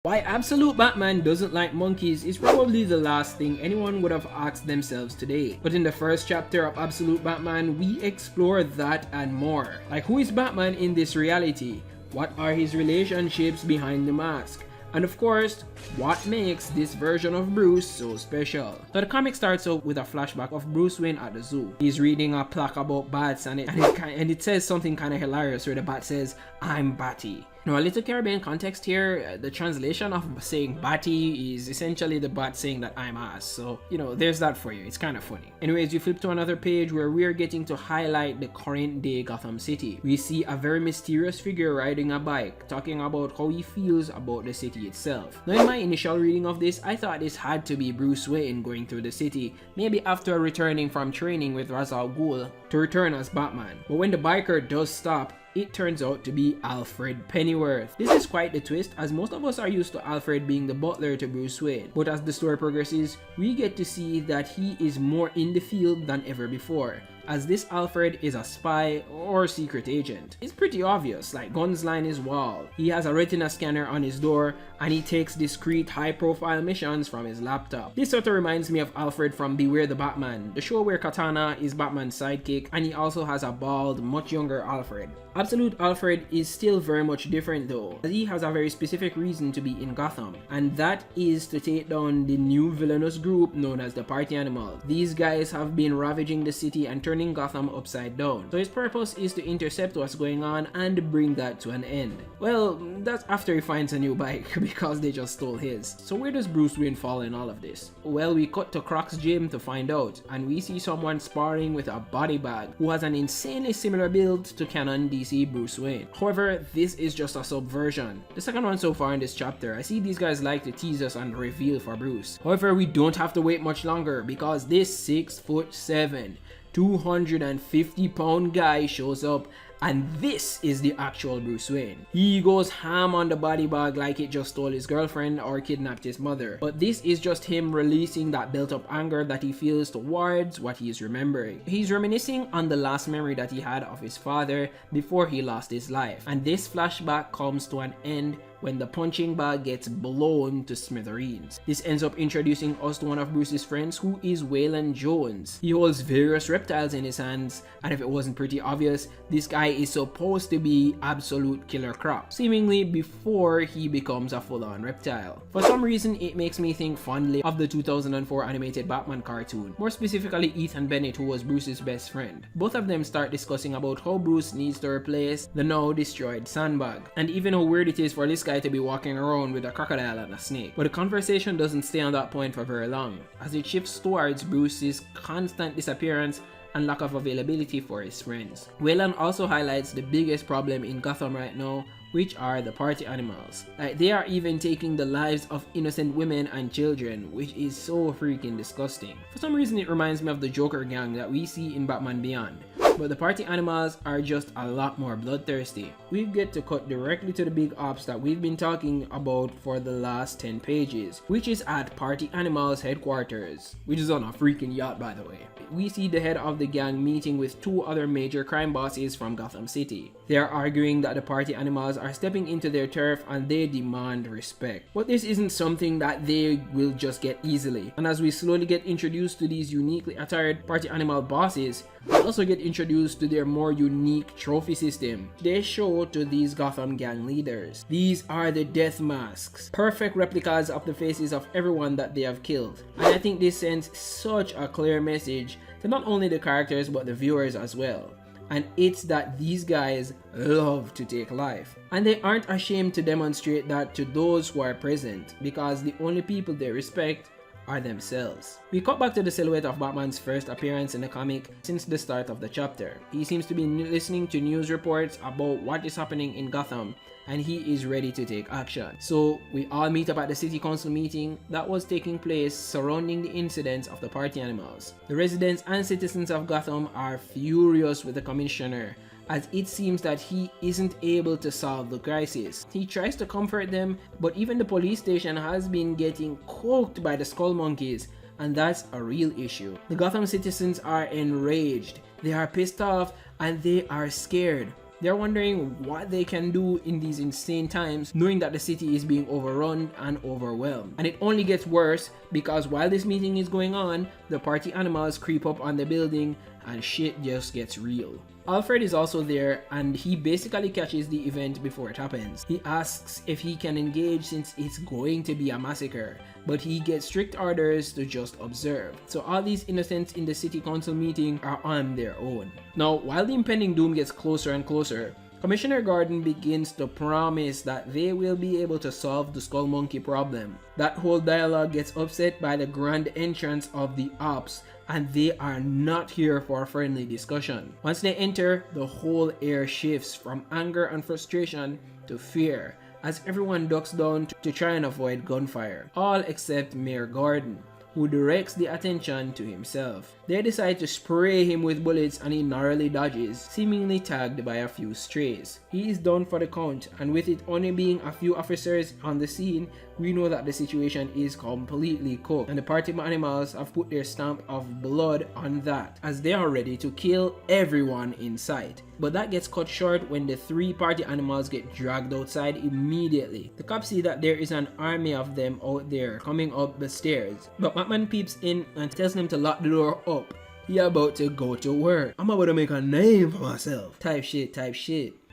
Why Absolute Batman doesn't like monkeys is probably the last thing anyone would have asked themselves today. But in the first chapter of Absolute Batman, we explore that and more. Like, who is Batman in this reality? What are his relationships behind the mask? And of course, what makes this version of Bruce so special? So the comic starts out with a flashback of Bruce Wayne at the zoo. He's reading a plaque about bats and it says something kind of hilarious where the bat says, "I'm Batty." Now, a little Caribbean context here, the translation of saying Batty is essentially the bat saying that I'm ass. So, you know, there's that for you. It's kind of funny. Anyways, you flip to another page where we're getting to highlight the current day Gotham City. We see a very mysterious figure riding a bike, talking about how he feels about the city itself. Now, in my initial reading of this, I thought this had to be Bruce Wayne going through the city, maybe after returning from training with Ra's al Ghul to return as Batman. But when the biker does stop, it turns out to be Alfred Pennyworth. This is quite the twist, as most of us are used to Alfred being the butler to Bruce Wayne. But as the story progresses, we get to see that he is more in the field than ever before, as this Alfred is a spy or secret agent. It's pretty obvious, like guns line his wall, he has a retina scanner on his door, and he takes discreet high-profile missions from his laptop. This sort of reminds me of Alfred from Beware the Batman, the show where Katana is Batman's sidekick, and he also has a bald, much younger Alfred. Absolute Alfred is still very much different though, as he has a very specific reason to be in Gotham, and that is to take down the new villainous group known as the Party Animals. These guys have been ravaging the city and turning Gotham upside down, so his purpose is to intercept what's going on and bring that to an end. Well, that's after he finds a new bike because they just stole his. So where does Bruce Wayne fall in all of this? Well, we cut to Croc's gym to find out, and we see someone sparring with a body bag who has an insanely similar build to canon DC Bruce Wayne. However, this is just a subversion. The second one so far in this chapter. I see these guys like to tease us and reveal for Bruce. However, we don't have to wait much longer because this 6'7", 250-pound guy shows up, and this is the actual Bruce Wayne. He goes ham on the body bag like it just stole his girlfriend or kidnapped his mother. But this is just him releasing that built up anger that he feels towards what he is remembering. He's reminiscing on the last memory that he had of his father before he lost his life. And this flashback comes to an end when the punching bag gets blown to smithereens. This ends up introducing us to one of Bruce's friends, who is Waylon Jones. He holds various reptiles in his hands, and if it wasn't pretty obvious, this guy is supposed to be Absolute Killer Croc, seemingly before he becomes a full-on reptile. For some reason, it makes me think fondly of the 2004 animated Batman cartoon, more specifically Ethan Bennett, who was Bruce's best friend. Both of them start discussing about how Bruce needs to replace the now destroyed sandbag, and even how weird it is for this guy to be walking around with a crocodile and a snake. But the conversation doesn't stay on that point for very long, as it shifts towards Bruce's constant disappearance and lack of availability for his friends. Waylon also highlights the biggest problem in Gotham right now, which are the Party Animals. Like, they are even taking the lives of innocent women and children, which is so freaking disgusting. For some reason, it reminds me of the Joker gang that we see in Batman Beyond. But the Party Animals are just a lot more bloodthirsty. We get to cut directly to the big ops that we've been talking about for the last 10 pages, which is at Party Animals headquarters, which is on a freaking yacht, by the way. We see the head of the gang meeting with two other major crime bosses from Gotham City. They are arguing that the Party Animals are stepping into their turf and they demand respect. But this isn't something that they will just get easily. And as we slowly get introduced to these uniquely attired Party Animal bosses, we also get introduced to their more unique trophy system they show to these Gotham gang leaders. These are the death masks, perfect replicas of the faces of everyone that they have killed. And I think this sends such a clear message to not only the characters but the viewers as well. And it's that these guys love to take life. And they aren't ashamed to demonstrate that to those who are present, because the only people they respect are themselves. We cut back to the silhouette of Batman's first appearance in the comic since the start of the chapter. He seems to be listening to news reports about what is happening in Gotham, and he is ready to take action. So we all meet up at the city council meeting that was taking place surrounding the incidents of the Party Animals. The residents and citizens of Gotham are furious with the commissioner, as it seems that he isn't able to solve the crisis. He tries to comfort them, but even the police station has been getting coked by the Skull Monkeys, and that's a real issue. The Gotham citizens are enraged, they are pissed off, and they are scared. They're wondering what they can do in these insane times, knowing that the city is being overrun and overwhelmed. And it only gets worse because while this meeting is going on, the party animals creep up on the building and shit just gets real. Alfred is also there and he basically catches the event before it happens. He asks if he can engage since it's going to be a massacre, but he gets strict orders to just observe. So all these innocents in the city council meeting are on their own. Now, while the impending doom gets closer and closer, Commissioner Gordon begins to promise that they will be able to solve the Skull Monkey problem. That whole dialogue gets upset by the grand entrance of the ops, and they are not here for a friendly discussion. Once they enter, the whole air shifts from anger and frustration to fear, as everyone ducks down to try and avoid gunfire, all except Mayor Gordon, who directs the attention to himself. They decide to spray him with bullets and he narrowly dodges, seemingly tagged by a few strays. He is done for the count, and with it only being a few officers on the scene, we know that the situation is completely cooked, and the party animals have put their stamp of blood on that, as they are ready to kill everyone in sight. But that gets cut short when the 3 party animals get dragged outside immediately. The cops see that there is an army of them out there coming up the stairs, but Batman peeps in and tells them to lock the door up. He about to go to work. I'm about to make a name for myself. Type shit.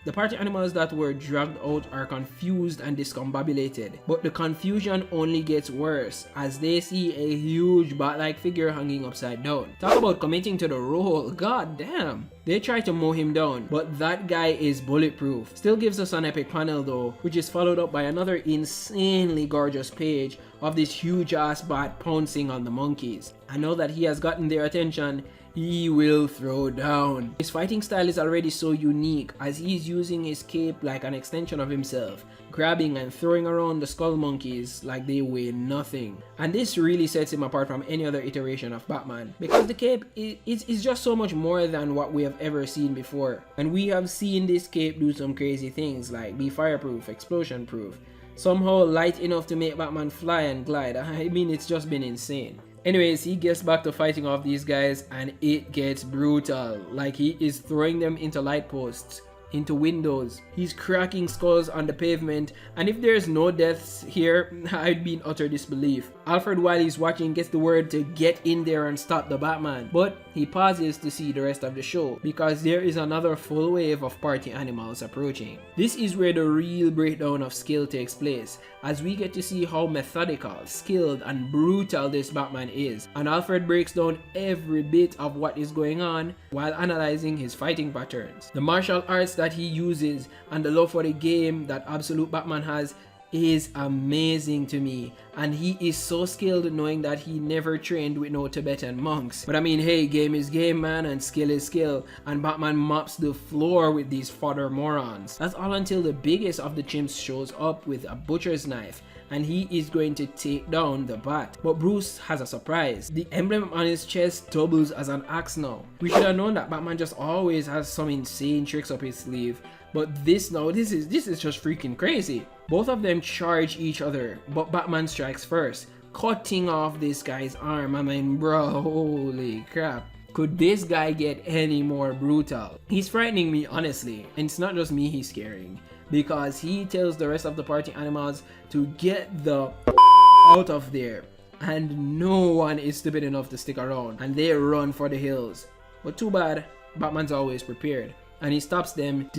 The party animals that were dragged out are confused and discombobulated, but the confusion only gets worse as they see a huge bat-like figure hanging upside down. Talk about committing to the role, god damn. They try to mow him down, but that guy is bulletproof. Still gives us an epic panel though, which is followed up by another insanely gorgeous page of this huge ass bat pouncing on the monkeys. And now that he has gotten their attention, he will throw down. His fighting style is already so unique as he's using his cape like an extension of himself, grabbing and throwing around the skull monkeys like they weigh nothing. And this really sets him apart from any other iteration of Batman, because the cape is just so much more than what we have ever seen before. And we have seen this cape do some crazy things like be fireproof, explosion proof, somehow light enough to make Batman fly and glide. I mean, it's just been insane. Anyways, he gets back to fighting off these guys and it gets brutal. Like, he is throwing them into light posts, into windows. He's cracking skulls on the pavement, and if there's no deaths here, I'd be in utter disbelief. Alfred, while he's watching, gets the word to get in there and stop the Batman, but he pauses to see the rest of the show because there is another full wave of party animals approaching. This is where the real breakdown of skill takes place, as we get to see how methodical, skilled, and brutal this Batman is, and Alfred breaks down every bit of what is going on while analyzing his fighting patterns. The martial arts that he uses and the love for the game that Absolute Batman has is amazing to me, and he is so skilled knowing that he never trained with no Tibetan monks. But I mean, hey, game is game, man, and skill is skill, and Batman mops the floor with these fodder morons. That's all until the biggest of the chimps shows up with a butcher's knife, and he is going to take down the Bat. But Bruce has a surprise. The emblem on his chest doubles as an axe now. We should have known that Batman just always has some insane tricks up his sleeve, but this is just freaking crazy. Both of them charge each other, but Batman strikes first, cutting off this guy's arm. I mean, bro, holy crap. Could this guy get any more brutal? He's frightening me, honestly, and it's not just me he's scaring, because he tells the rest of the party animals to get the out of there, and no one is stupid enough to stick around, and they run for the hills. But too bad, Batman's always prepared, and he stops them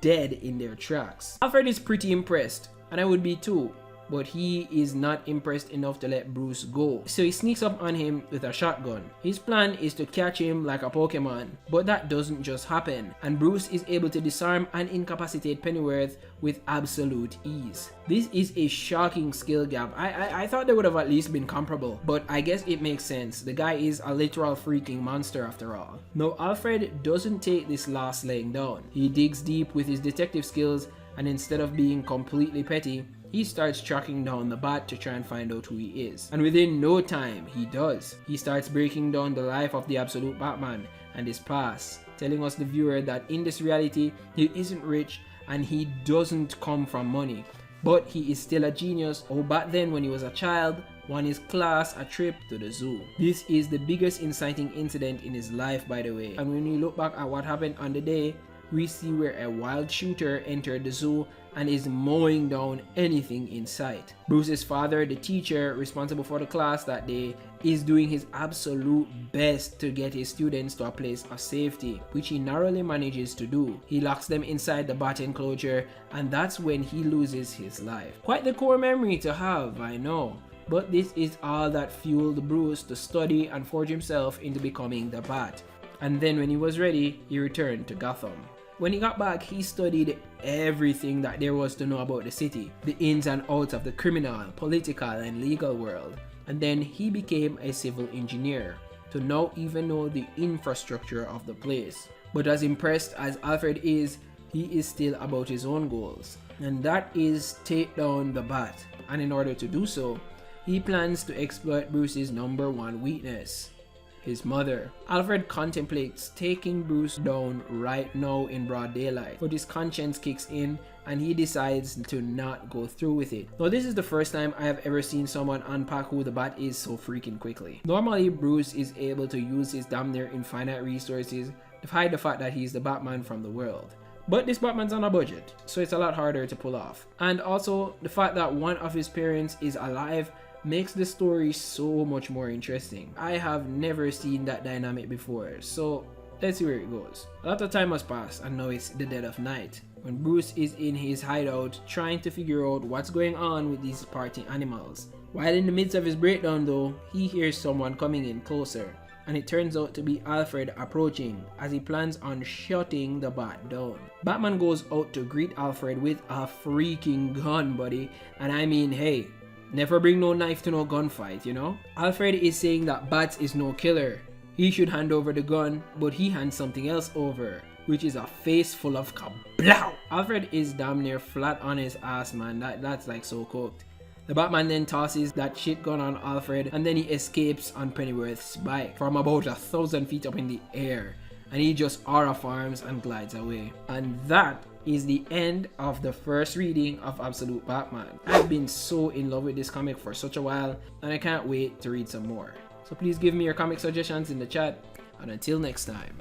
dead in their tracks. Alfred is pretty impressed, and I would be too, but he is not impressed enough to let Bruce go. So he sneaks up on him with a shotgun. His plan is to catch him like a Pokemon, but that doesn't just happen, and Bruce is able to disarm and incapacitate Pennyworth with absolute ease. This is a shocking skill gap. I thought they would have at least been comparable, but I guess it makes sense. The guy is a literal freaking monster after all. Now, Alfred doesn't take this last laying down. He digs deep with his detective skills, and instead of being completely petty, he starts tracking down the Bat to try and find out who he is. And within no time, he does. He starts breaking down the life of the Absolute Batman and his past, telling us the viewer that in this reality, he isn't rich and he doesn't come from money, but he is still a genius who back then when he was a child won his class a trip to the zoo. This is the biggest inciting incident in his life, by the way, and when you look back at what happened on the day, we see where a wild shooter entered the zoo and is mowing down anything in sight. Bruce's father, the teacher responsible for the class that day, is doing his absolute best to get his students to a place of safety, which he narrowly manages to do. He locks them inside the bat enclosure, and that's when he loses his life. Quite the core memory to have, I know. But this is all that fueled Bruce to study and forge himself into becoming the Bat. And then when he was ready, he returned to Gotham. When he got back, he studied everything that there was to know about the city, the ins and outs of the criminal, political, and legal world. And then he became a civil engineer to now even know the infrastructure of the place. But as impressed as Alfred is, he is still about his own goals. And that is take down the Bat. And in order to do so, he plans to exploit Bruce's #1 weakness, his mother. Alfred contemplates taking Bruce down right now in broad daylight, but his conscience kicks in and he decides to not go through with it. Now this is the first time I have ever seen someone unpack who the Bat is so freaking quickly. Normally Bruce is able to use his damn near infinite resources to hide the fact that he's the Batman from the world. But this Batman's on a budget, so it's a lot harder to pull off. And also the fact that one of his parents is alive makes the story so much more interesting. I have never seen that dynamic before, so let's see where it goes. A lot of time has passed and now it's the dead of night, when Bruce is in his hideout trying to figure out what's going on with these party animals. While in the midst of his breakdown though, he hears someone coming in closer, and it turns out to be Alfred approaching as he plans on shutting the Bat down. Batman goes out to greet Alfred with a freaking gun, buddy, and I mean, hey, never bring no knife to no gunfight, you know? Alfred is saying that Bats is no killer. He should hand over the gun, but he hands something else over, which is a face full of kablow. Alfred is damn near flat on his ass, man. That's like so cooked. The Batman then tosses that shit gun on Alfred, and then he escapes on Pennyworth's bike from about 1,000 feet up in the air, and he just aura farms and glides away. And that is the end of the first reading of Absolute Batman. I've been so in love with this comic for such a while, and I can't wait to read some more. So please give me your comic suggestions in the chat, and until next time.